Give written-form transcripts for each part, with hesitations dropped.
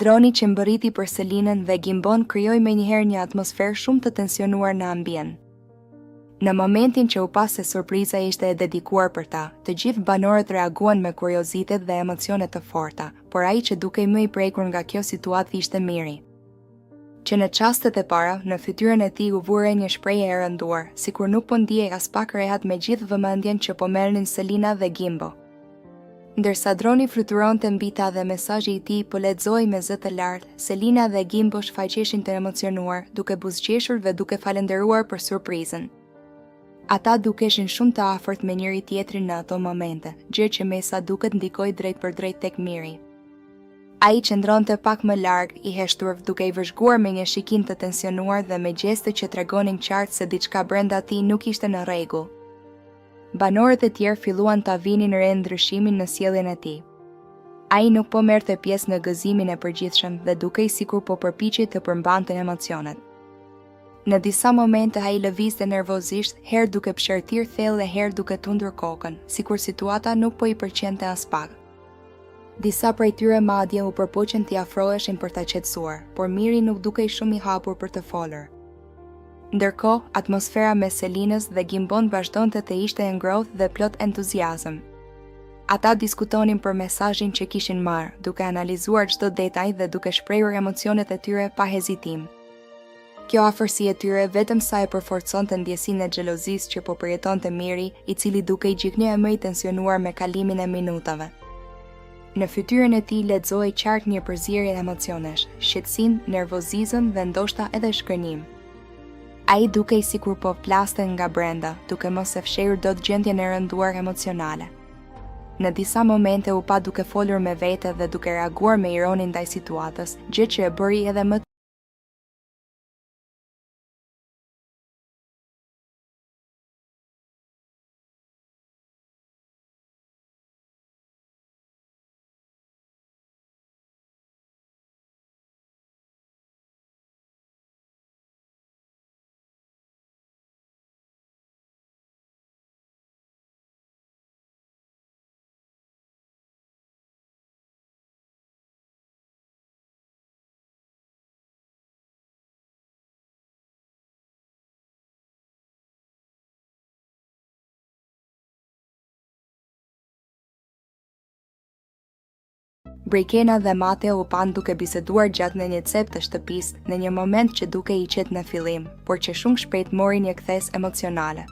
Droni që mbërriti për Selinën dhe gimbon krijoi menjëherë një atmosferë shumë të tensionuar në ambient. Në momentin që u pa se surpriza ishte e dedikuar për ta, të gjithë banorët reaguan me kuriozitet dhe emocione të forta, por ai që dukej më i prekur nga kjo situatë ishte Miri, që në çastet e para, në fytyrën e tij u vure një shprehje e rënduar, sikur nuk po ndihej as pak rehat me gjithë vëmendjen që po merrnin Selina dhe Gimbo. Ndërsa droni fluturonte mbi ta dhe mesazhi i tij po lexoi me zë të lartë, Selina dhe Gimbo shfaqeshin të emocionuar, duke buzëqeshur dhe duke falendëruar për surprizën. Ata dukeshin shumë të afërt me njëri tjetrin në ato momente, gjë që me sa duket ndikoi drejt për drejt tek Miri. Ai qëndronte pak më larg, i heshtur, duke i vëzhguar me një shikim të tensionuar dhe me gjeste që tregonin qartë se diçka brenda tij nuk ishte në rregull. Banorët e tjerë filluan ta vinin re ndryshimin në sjelljen e tij. Ai nuk po merrte pjesë në gëzimin e përgjithshëm dhe dukej sikur po përpiqej të përmbante emocionet. Në disa momente ai lëvizte nervozisht, herë duke pshërtir thellë dhe herë duke tundur kokën, sikur situata nuk po i pëlqente as pak. Disa prej tyre madje u përpoqen t'i afroheshin për ta qetësuar, por Miri nuk dukej shumë i hapur për të folur. Ndërkohë, atmosfera mes Selinës dhe Gimbon vazhdonte të ishte e ngrohtë dhe plot entuziazëm. Ata diskutonin për mesazhin që kishin marrë, duke analizuar çdo detaj dhe duke shprehur emocionet e tyre pa hezitim. Kjo afërsi e tyre vetëm sa e përforconte ndjesinë e xhelozisë që po përjetonte Miri, i cili dukej gjithnjë më i tensionuar me kalimin e minutave. Në fytyrën e tij lexoi qartë një përzierje emocionesh, shqetësim, nervozizëm dhe ndoshta edhe shkënim. Ai dukej sikur po flaste nga brenda, duke mos e fshehur dot gjendjen e rënduar emocionale. Në disa momente u pa duke folur me vete dhe duke reaguar me ironi ndaj situatës, gjë që e bëri edhe më Brejkena dhe Mateo u pan duke biseduar gjatë në një cep të shtëpisë, në një moment që duke i qetë në fillim, por që shumë shpejt mori një kthes emocionale.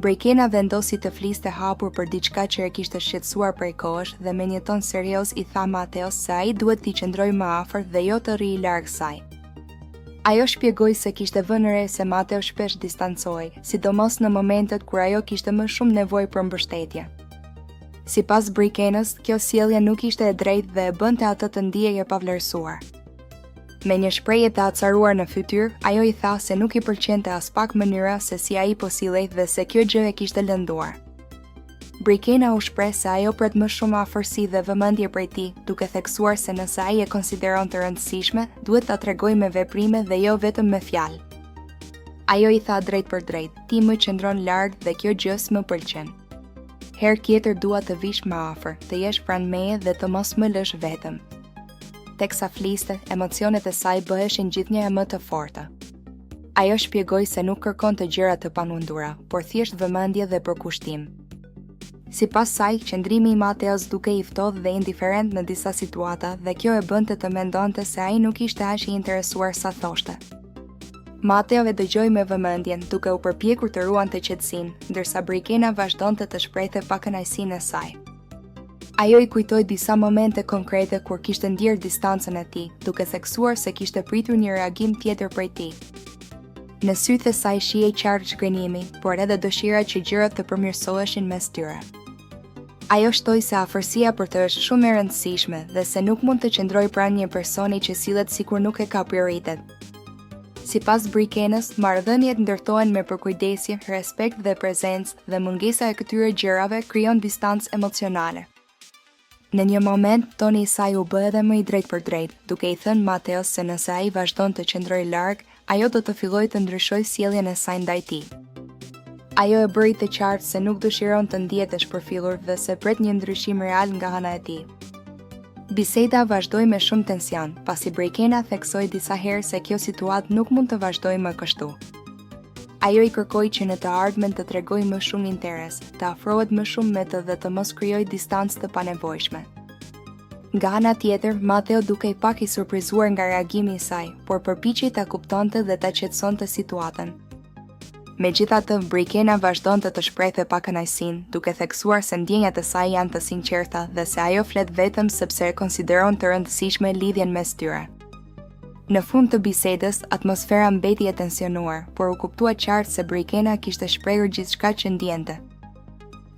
Brejkena vendosi të fliste hapur për diçka që e kishte shqetësuar prej kohësh dhe me një ton serioz i tha Mateos se ai duhet t'i qëndrojë më afër dhe jo të rrijë larg saj. Ajo shpjegoi se kishte vënë re se Mateo shpesh distancohej, sidomos në momentet kur ajo kishte më shumë nevojë për mbështetje. Sipas Brejkenës, kjo sjellje nuk ishte e drejtë dhe e bënte atë të ndihej e pavlerësuar. Me një shprehje të acaruar në fytyrë, ajo i tha se nuk i pëlqente as pak mënyra se si ai po sillej dhe se kjo gjë e kishte lënduar. Brejkena u shpreh se ajo pret më shumë afërsi dhe vëmendje prej tij, duke theksuar se nëse ai e konsideron të rëndësishme, duhet ta tregojë me veprime dhe jo vetëm me fjalë. Ajo i tha drejt për drejt, ti më qëndron larg dhe kjo gjë s'më pëlqen. Herë tjetër dua të vish më afër, të jesh pranë meje dhe të mos më lësh vetëm. Teksa fliste, emocionet e saj bëheshin gjithnjë më të forta. Ajo shpjegoi se nuk kërkon të gjëra të pamundura, por thjesht vëmendje dhe përkushtim. Sipas saj, qëndrimi i Mateos dukej i ftohtë dhe indiferent në disa situata dhe kjo e bënte të mendonte se ai nuk ishte aq i interesuar sa thoshte. Mateo e dëgjoi me vëmendjen, duke u përpjekur të ruante qetësinë, ndërsa Brejkena vazhdonte të shprehte pakënaqësinë e saj. Ajo i kujtoi disa momente konkrete kur kishte ndier distancën e tij, duke theksuar se kishte pritur një reagim tjetër prej tij. Në sytë e saj shihej qartë shgënjimi, por edhe dëshira që gjërat të përmirësoheshin mes tyre. Ajo shtoi se afërsia për të është shumë e rëndësishme dhe se nuk mund të qëndrojë pranë një personi që sillet sikur nuk e ka prioritet. Sipas Brejkenës, marrëdhëniet ndërtohen me përkujdesje, respekt dhe prezencë dhe mungesa e këtyre gjërave krijon distancë emocionale. Në një moment, toni i saj u bë edhe më i drejt për drejt, duke i thënë Mateos se nëse ai vazhdon të qëndrojë larg, ajo do të fillojë të ndryshojë sjelljen e saj ndaj tij. Ajo e bëri të qartë se nuk dëshiron të ndihet e shpërfillur dhe se pret një ndryshim real nga ana e tij. Biseda vazhdoi me shumë tension, pasi Brekena theksoi disa herë se kjo situatë nuk mund të vazhdojë më kështu. Ajo i kërkoi që në të ardhmen të tregojë më shumë interes, të afrohet më shumë me të dhe të mos krijojë distancë të panevojshme. Nga ana tjetër, Mateo dukej pak i surprizuar nga reagimi i saj, por përpiqej ta kuptonte dhe ta qetësonte situatën. Megjithatë, Brekena vazhdonte të shprehte pa kënaqësinë, duke theksuar se ndjenjat e saj janë të sinqerta dhe se ajo flet vetëm sepse konsideron të rëndësishme lidhjen mes tyre. Në fund të bisedës, atmosfera mbeti e tensionuar, por u kuptua qartë se Brekena kishte shprehur gjithçka që ndjente.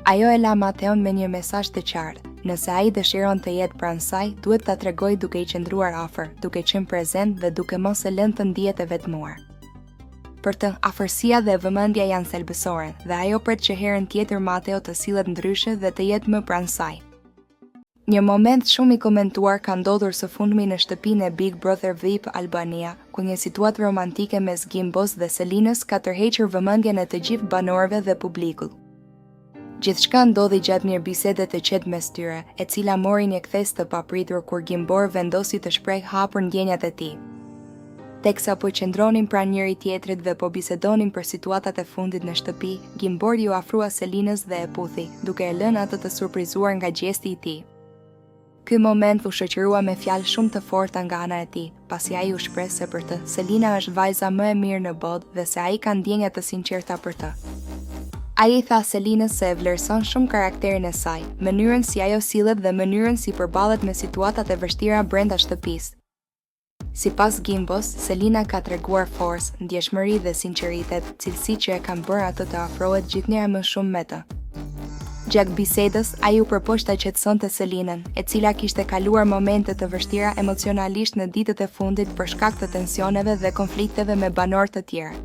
Ajo e la Mateon me një mesazh të qartë. Nëse ai dëshiron të jetë pranë saj, duhet ta tregojë duke i qëndruar afër, duke qenë prezent dhe duke mos e lënë të ndihet e vetmuar. Për të, afërsia dhe vëmendja janë thelbësore, dhe ajo pret që herën tjetër Mateo të sillet ndryshe dhe të jetë më pranë saj. Një moment shumë i komentuar ka ndodhur së fundmi në shtëpinë e Big Brother VIP Albania, ku një situatë romantike mes Gimbos dhe Selinës ka tërhequr vëmendjen e të gjithë banorëve dhe publikut. Gjithçka ndodhi gjatë një bisede të qetë mes tyre, e cila mori një kthes të papritur kur Gimbor vendosi të shprehë hapur ndjenjat e tij. Teksa po qëndronin pranë njëri tjetrit dhe po bisedonin për situatat e fundit në shtëpi, Gimbor ju afrua Selinës dhe e puthi, duke e lënë atë të surprizuar nga gjesti i tij. Ky moment u shoqërua me fjalë shumë të forta nga ana e tij, pasi ai u shpreh se për të, Selina është vajza më e mirë në botë dhe se ai ka ndjenja të sinqerta për të. Ai i tha Selinës se e vlerëson shumë karakterin e saj, mënyrën si ajo sillet dhe mënyrën si përballet me situatat e vështira brenda shtëpisë. Sipas Gimbos, Selina ka treguar forcë, ndjeshmëri dhe sinqeritet, cilësi që e kanë bërë atë të afrohet gjithnjëherë më shumë me të. Gjatë bisedës, ai u përpoq ta qetësonte Selinën, e cila kishte kaluar momente të vështira emocionalisht në ditët e fundit për shkak të tensioneve dhe konflikteve me banorë të tjerë.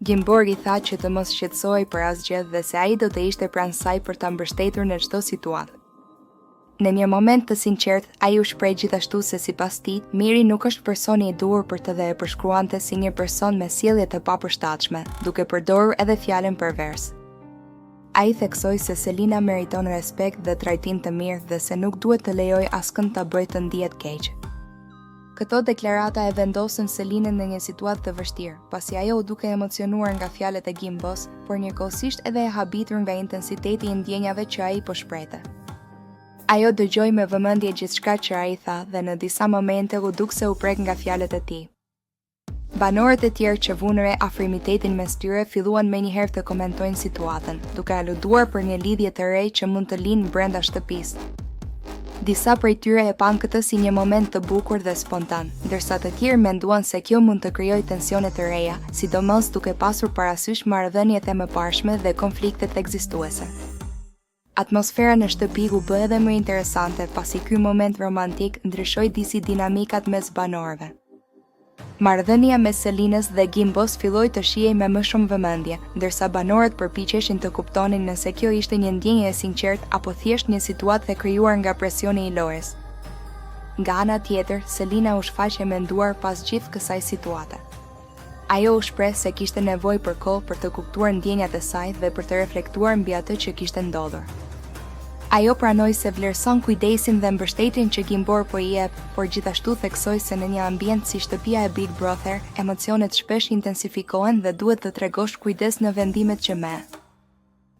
Gimbor i tha që të mos shqetësohej për asgjë dhe se ai do të ishte pranë saj për ta mbështetur në çdo situatë. Në një moment të sinqert, ai u shpreh gjithashtu se sipas tij, Miri nuk është personi i duhur për të dhe e përshkruante si një person me sjellje të papërshtatshme, duke përdorur edhe fjalën pervers. Ai theksoi se Selina meriton respekt dhe trajtim të mirë dhe se nuk duhet të lejojë askënd ta bëjë të ndihet keq. Këto deklarata e vendosën Selinën në një situatë të vështirë, pasi ajo u duke emocionuar nga fjalët e Gimbos, por njëkohësisht edhe e habitur nga intensiteti i ndjenjave që ai po shprehte. Ajo dëgjoi me vëmendje gjithçka që ai tha dhe në disa momente u duk se u prek nga fjalët e tij. Banorët e tjerë që vunë re afrimitetin mes tyre filluan menjëherë të komentojnë situatën, duke aluduar për një lidhje të re që mund të linë brenda shtëpisë. Disa prej tyre e pan këtë si një moment të bukur dhe spontan, ndërsa të tjerë menduan se kjo mund të krijojë tensione të reja, sidomos duke pasur parasysh marrëdhëniet e mëparshme dhe konfliktet ekzistuese. Atmosfera në shtëpi u bë edhe më interesante pasi ky moment romantik ndryshoi disi dinamikat mes banorëve. Marrëdhënia mes Selinës dhe Gimbos filloi të shihej me më shumë vëmendje, ndërsa banorët përpiqeshin të kuptonin nëse kjo ishte një ndjenjë e sinqertë apo thjesht një situatë e krijuar nga presioni i lojës. Nga ana tjetër, Selina u shfaq e menduar pas gjithë kësaj situate. Ajo u shpreh se kishte nevojë për kohë për të kuptuar ndjenjat e saj dhe për të reflektuar mbi atë që kishte ndodhur. Ajo pranoi se vlerëson kujdesin dhe mbështetjen që Gimbor po i jep, por gjithashtu theksoi se në një ambient si shtëpia e Big Brother, emocionet shpesh intensifikohen dhe duhet të tregosh kujdes në vendimet që merr.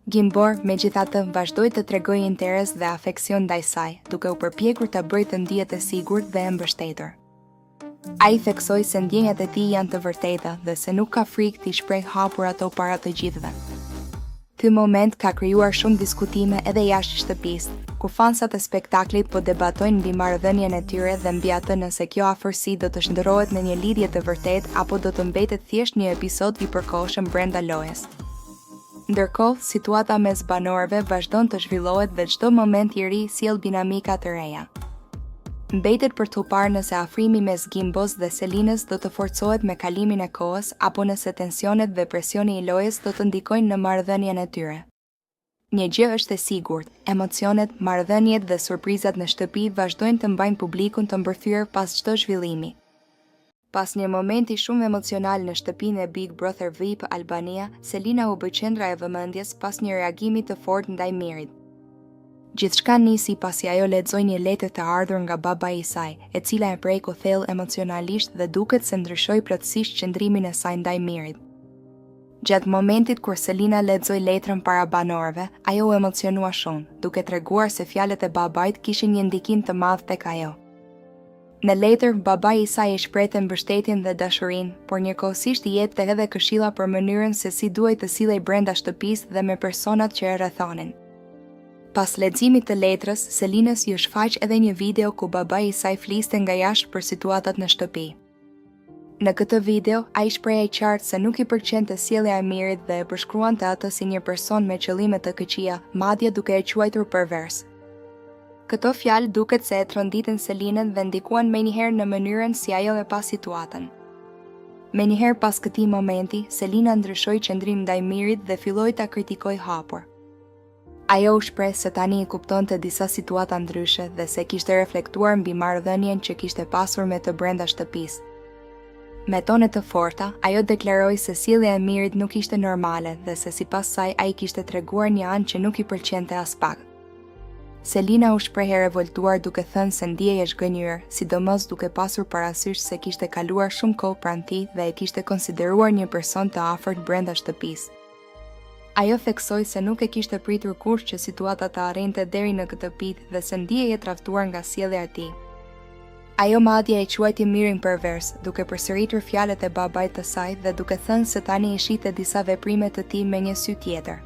Gimbor, megjithatë, vazhdoi të tregojë interes dhe afeksion ndaj saj, duke u përpjekur ta bëjë të ndihet e sigurt dhe e mbështetur. Ai theksoi se ndjenjat e tij janë të vërteta dhe se nuk ka frikë t'i shprehë hapur ato para të gjithëve. Ky moment ka krijuar shumë diskutime edhe jashtë shtëpisë, ku fansat e spektaklit po debatojnë mbi marrëdhënien e tyre dhe mbi atë nëse kjo afërsi do të shndërrohet në një lidhje të vërtetë apo do të mbetet thjesht një episod i përkohshëm brenda lojës. Ndërkohë, situata mes banorëve vazhdon të zhvillohet dhe çdo moment i ri sjell dinamika të reja. Mbetet për t'u parë nëse afrimi mes Gimbos dhe Selinës do të forcohet me kalimin e kohës apo nëse tensionet dhe presioni i lojës do të ndikojnë në marrëdhënien e tyre. Një gjë është e sigurt, emocionet, marrëdhëniet dhe surprizat në shtëpi vazhdojnë të mbajnë publikun të mbërthyer pas çdo zhvillimi. Pas një momenti shumë emocional në shtëpinë e Big Brother VIP Albania, Selina u bë qendra e vëmendjes pas një reagimi të fortë ndaj Mirit. Gjithçka nisi pasi ajo lexoi një letër të ardhur nga babai i saj, e cila e preku thellë emocionalisht dhe duket se ndryshoi plotësisht qëndrimin e saj ndaj Mirit. Gjatë momentit kur Selina lexoi letrën para banorëve, ajo u emocionua shumë, duke treguar se fjalët e babait kishin një ndikim të madh tek ajo. Në letër, babai i saj i shprehte mbështetjen dhe dashurinë, por njëkohësisht i jepte edhe këshilla për mënyrën se si duhej të sillej brenda shtëpisë dhe me personat që e rrethonin. Pas leximit të letrës, Selinës ju shfaq edhe një video ku babai i saj fliste nga jashtë për situatat në shtëpi. Në këtë video, ai shprehej qartë se nuk i pëlqente sjellja e Mirit dhe e përshkruante atë si një person me qëllime të këqija, madje duke e quajtur pervers. Këto fjalë duket se e tronditin Selinën dhe ndikuan menjëherë në mënyrën si ajo e pa situatën. Menjëherë pas këtij momenti, Selina ndryshoi qëndrim ndaj Mirit dhe filloi ta kritikojë hapur. Ajo u shpreh se tani i kuptonte disa situata ndryshe dhe se kishte reflektuar mbi marrëdhënien që kishte pasur me të brenda shtëpisë. Me tone të forta, ajo deklaroi se sjellja e Mirit nuk ishte normale dhe se sipas saj ai kishte treguar një anë që nuk i pëlqente as pak. Selina u shpreh e revoltuar duke thënë se ndjehej e zgënjur, sidomos duke pasur parasysh se kishte kaluar shumë kohë pranë tij dhe e kishte konsideruar një person të afërt brenda shtëpisë. Ajo theksoi se nuk e kishte pritur kurrë që situata të arrinte deri në këtë pikë dhe se ndjehej e tradhtuar nga sjellja e tij. Ajo madje e quajti Mirin pervers, duke përsëritur fjalët e babait të saj dhe duke thënë se tani i shihte disa veprime të tij me një sy tjetër.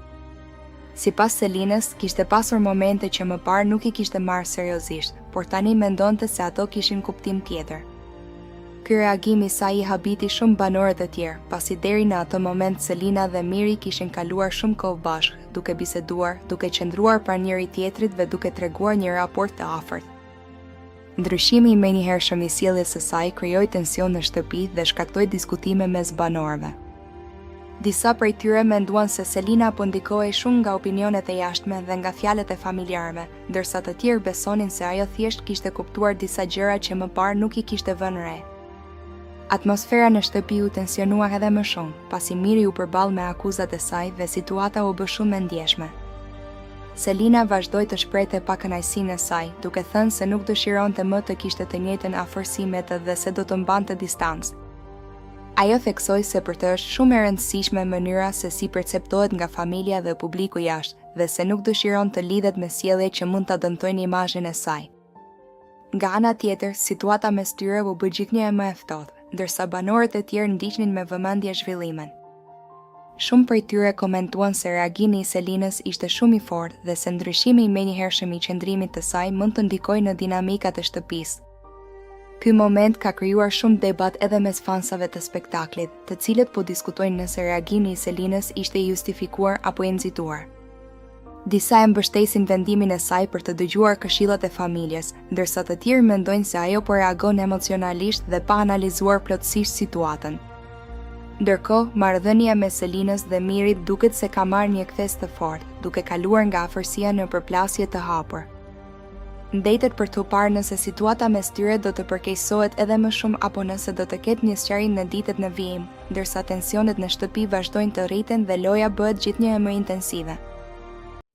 Sipas Selinës, kishte pasur momente që më parë nuk i kishte marrë seriozisht, por tani mendonte se ato kishin kuptim tjetër. Ky reagim i saj i habiti shumë banorë të tjerë, pasi deri në atë moment Selina dhe Miri kishin kaluar shumë kohë bashkë, duke biseduar, duke qëndruar pranë njëri tjetrit dhe duke treguar një raport të afërt. Ndryshimi i menjëhershëm i sjelljes së saj krijoi tension në shtëpi dhe shkaktoi diskutime mes banorëve. Disa prej tyre menduan se Selina po ndikohej shumë nga opinionet e jashtme dhe nga fjalët e familjarëve, ndërsa të tjerë besonin se ajo thjesht kishte kuptuar disa gjëra që më parë nuk i kishte vënë re. Atmosfera në shtëpi u tensionua edhe më shumë, pasi Miri u përball me akuzat e saj dhe situata u bë shumë e ndjeshme. Selina vazhdoi të shprehte pakënaqësinë e saj, duke thënë se nuk dëshironte më të kishte të njëjtën afërsi me të dhe se do të mbante distancë. Ajo theksoi se për të është shumë e rëndësishme mënyra se si perceptohet nga familja dhe publiku jashtë dhe se nuk dëshiron të lidhet me sjellje që mund ta dëmtojnë imazhin e saj. Nga ana tjetër, situata mes tyre u bë gjithnjë e më e ftohtë, ndërsa banorët e tjerë ndiqnin me vëmendje zhvillimin. Shumë prej tyre komentuan se reagimi i Selinës ishte shumë i fortë dhe se ndryshimi i menjëhershëm i qëndrimit të saj mund të ndikojë në dinamikat e shtëpisë. Ky moment ka krijuar shumë debat edhe mes fansave të spektaklit, të cilët po diskutojnë nëse reagimi i Selinës ishte i justifikuar apo i nxituar. Disa e mbështesin vendimin e saj për të dëgjuar këshillat e familjes, ndërsa të tjerë mendojnë se ajo po reagon emocionalisht dhe pa analizuar plotësisht situatën. Ndërkohë, marrëdhënia me Selinës dhe Mirit duket se ka marrë një kthes të fortë, duke kaluar nga afërsia në përplasje të hapur. Ndetet për të parë nëse situata mes tyre do të përkeqësohet edhe më shumë apo nëse do të ketë një sqarim në ditët në vijim, ndërsa tensionet në shtëpi vazhdojnë të rriten dhe loja bëhet gjithnjë e më intensive.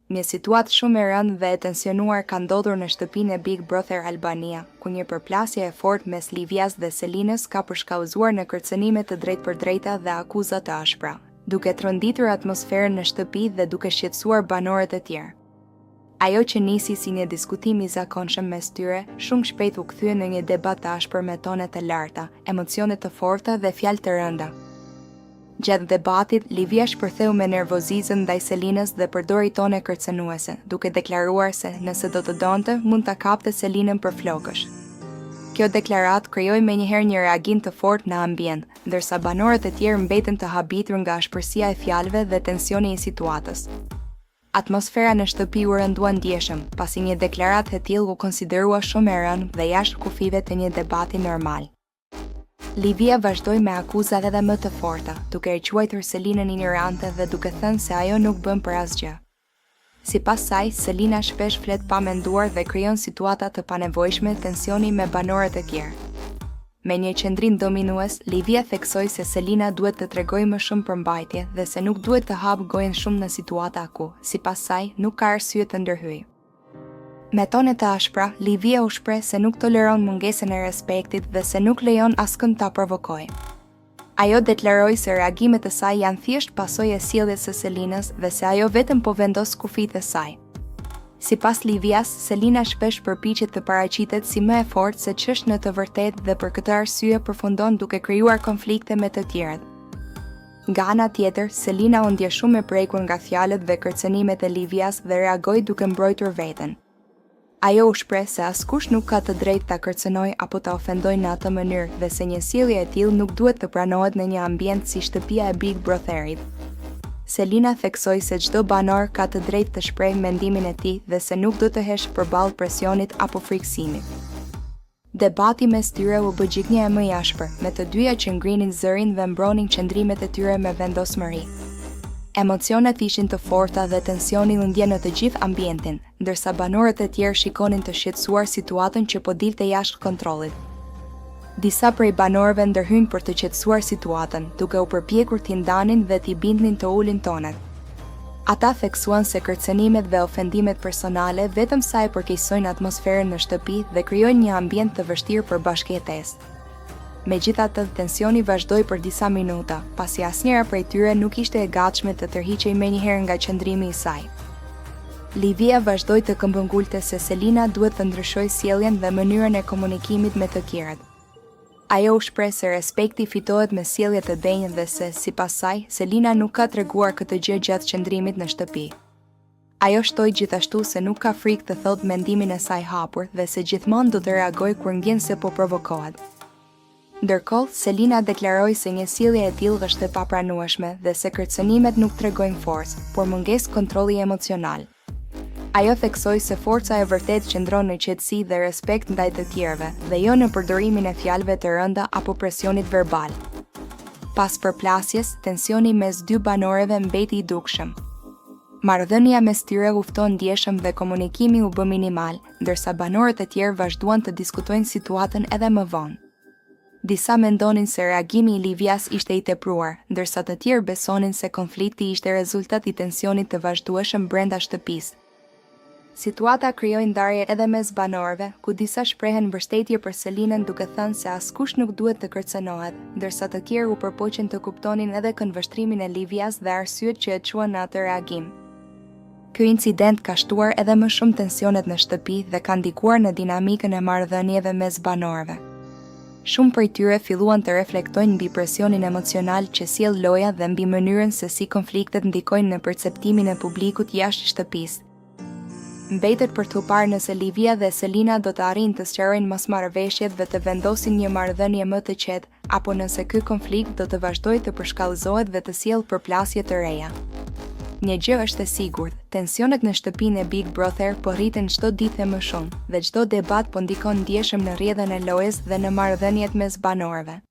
Një situatë shumë e rëndë dhe e tensionuar ka ndodhur në shtëpinë e Big Brother Albania, ku një përplasje e fortë mes Livias dhe Selinës ka përshkallëzuar në kërcënime të drejtpërdrejta dhe akuza të ashpra, duke tronditur atmosferën në shtëpi dhe duke shqetësuar banorët e tjerë. Ajo që nisi si një diskutim i zakonshëm mes tyre, shumë shpejt u kthye në një debat të ashpër me tone të larta, emocione të forta dhe fjalë të rënda. Gjatë debatit, Livia shpërtheu me nervozizëm ndaj Selinës dhe përdori tone kërcënuese, duke deklaruar se nëse do të donte, mund ta kapte Selinën për flokësh. Kjo deklarat krijoi menjëherë një reagim të fortë në ambient, ndërsa banorët e tjerë mbeten të habitur nga ashpërsia e fjalëve dhe tensioni i situatës. Atmosfera në shtëpi u rëndua ndjeshëm, pasi një deklaratë e tillë u konsiderua shumë e rëndë dhe jashtë kufive të një debati normal. Livia vazhdoi me akuzat edhe më të forta, duke e quajtur Selinën ignorante dhe duke thënë se ajo nuk bën për asgjë. Sipas saj, Selina shpesh flet pa menduar dhe krijon situata të panevojshme tensioni me banorët e tjerë. Me një qëndrim dominues, Livia theksoi se Selina duhet të tregojë më shumë përmbajtje dhe se nuk duhet të hapë gojën shumë në situata ku, sipas saj, nuk ka arsye të ndërhyjë. Me tone të ashpra, Livia u shpreh se nuk toleron mungesën e respektit dhe se nuk lejon askënd ta provokojë. Ajo deklaroi se reagimet e saj janë thjesht pasojë e sjelljes së Selinës dhe se ajo vetëm po vendos kufitë e saj. Sipas Livias, Selina shpesh përpiqet të paraqitet si më e fortë se ç'është në të vërtetë dhe për këtë arsye përfundon duke krijuar konflikte me të tjerët. Nga ana tjetër, Selina u ndje shumë e prekur nga fjalët dhe kërcënimet e Livias dhe reagoi duke mbrojtur veten. Ajo u shpreh se askush nuk ka të drejtë ta kërcënojë apo ta ofendojë në atë mënyrë dhe se një sjellje e tillë nuk duhet të pranohet në një ambient si shtëpia e Big Brotherit. Selina theksoi se çdo banor ka të drejtë të shprehë mendimin e tij dhe se nuk do të heshë përballë presionit apo frikësimit. Debati mes tyre u bë gjithnjë e më i ashpër, me të dyja që ngrinin zërin dhe mbronin qëndrimet e tyre me vendosmëri. Emocionet ishin të forta dhe tensioni u ndje në të gjithë ambientin, ndërsa banorët e tjerë shikonin të shqetësuar situatën që po dilte jashtë kontrollit. Disa prej banorëve ndërhyn për të qetësuar situatën, duke u përpjekur t'i ndanin dhe t'i bindnin të ulin tonet. Ata theksuan se kërcënimet dhe ofendimet personale vetëm sa e përkeqësojnë atmosferën në shtëpi dhe krijojnë një ambient të vështirë për bashkëjetesë. Megjithatë, tensioni vazhdoi për disa minuta, pasi asnjëra prej tyre nuk ishte e gatshme të tërhiqej menjëherë nga qëndrimi i saj. Livia vazhdoi të këmbëngulte se Selina duhet të ndryshojë sjelljen dhe mënyrën e komunikimit me të tjerët. Ajo u shpreh se respekti fitohet me sjellje të denjë dhe se, sipas saj, Selina nuk ka treguar këtë gjë gjatë qëndrimit në shtëpi. Ajo shtoi gjithashtu se nuk ka frikë të thotë mendimin e saj hapur dhe se gjithmonë do të reagojë kur ndjen se po provokohet. Ndërkohë, Selina deklaroi se një sjellje e tillë është e papranueshme dhe se kërcënimet nuk tregojnë forcë, por mungesë kontrolli emocional. Ajo theksoi se forca e vërtetë qëndron në qetësi dhe respekt ndaj të tjerëve, dhe jo në përdorimin e fjalëve të rënda apo presionit verbal. Pas përplasjes, tensioni mes dy banorëve mbeti i dukshëm. Marrëdhënia mes tyre u fton ndjeshëm dhe komunikimi u bë minimal, ndërsa banorët e tjerë vazhduan të diskutojnë situatën edhe më vonë. Disa mendonin se reagimi i Livias ishte i tepruar, ndërsa të tjerë besonin se konflikti ishte rezultat i tensionit të vazhdueshëm brenda shtëpisë. Situata krijoi ndarje edhe mes banorëve, ku disa shprehen mbështetje për Selinën duke thënë se askush nuk duhet të kërcënohet, ndërsa të tjerë u përpoqen të kuptonin edhe këndvështrimin e Livias dhe arsyet që e quan në atë reagim. Ky incident ka shtuar edhe më shumë tensionet në shtëpi dhe ka ndikuar në dinamikën e marrëdhënieve mes banorëve. Shumë prej tyre filluan të reflektojnë mbi presionin emocional që sjell loja dhe mbi mënyrën se si konfliktet ndikojnë në perceptimin e publikut jashtë shtëpisë. Mbetet për t'u parë nëse Livia dhe Selina do të arrijnë të sqarojnë mosmarrëveshjet dhe të vendosin një marrëdhënie më të qetë, apo nëse ky konflikt do të vazhdojë të përshkallëzohet dhe të sjellë përplasje të reja. Një gjë është e sigurt, tensionet në shtëpinë e Big Brother po rriten çdo ditë më shumë, dhe çdo debat po ndikon ndjeshëm në rrjedhën e lojës dhe në marrëdhëniet mes banorëve.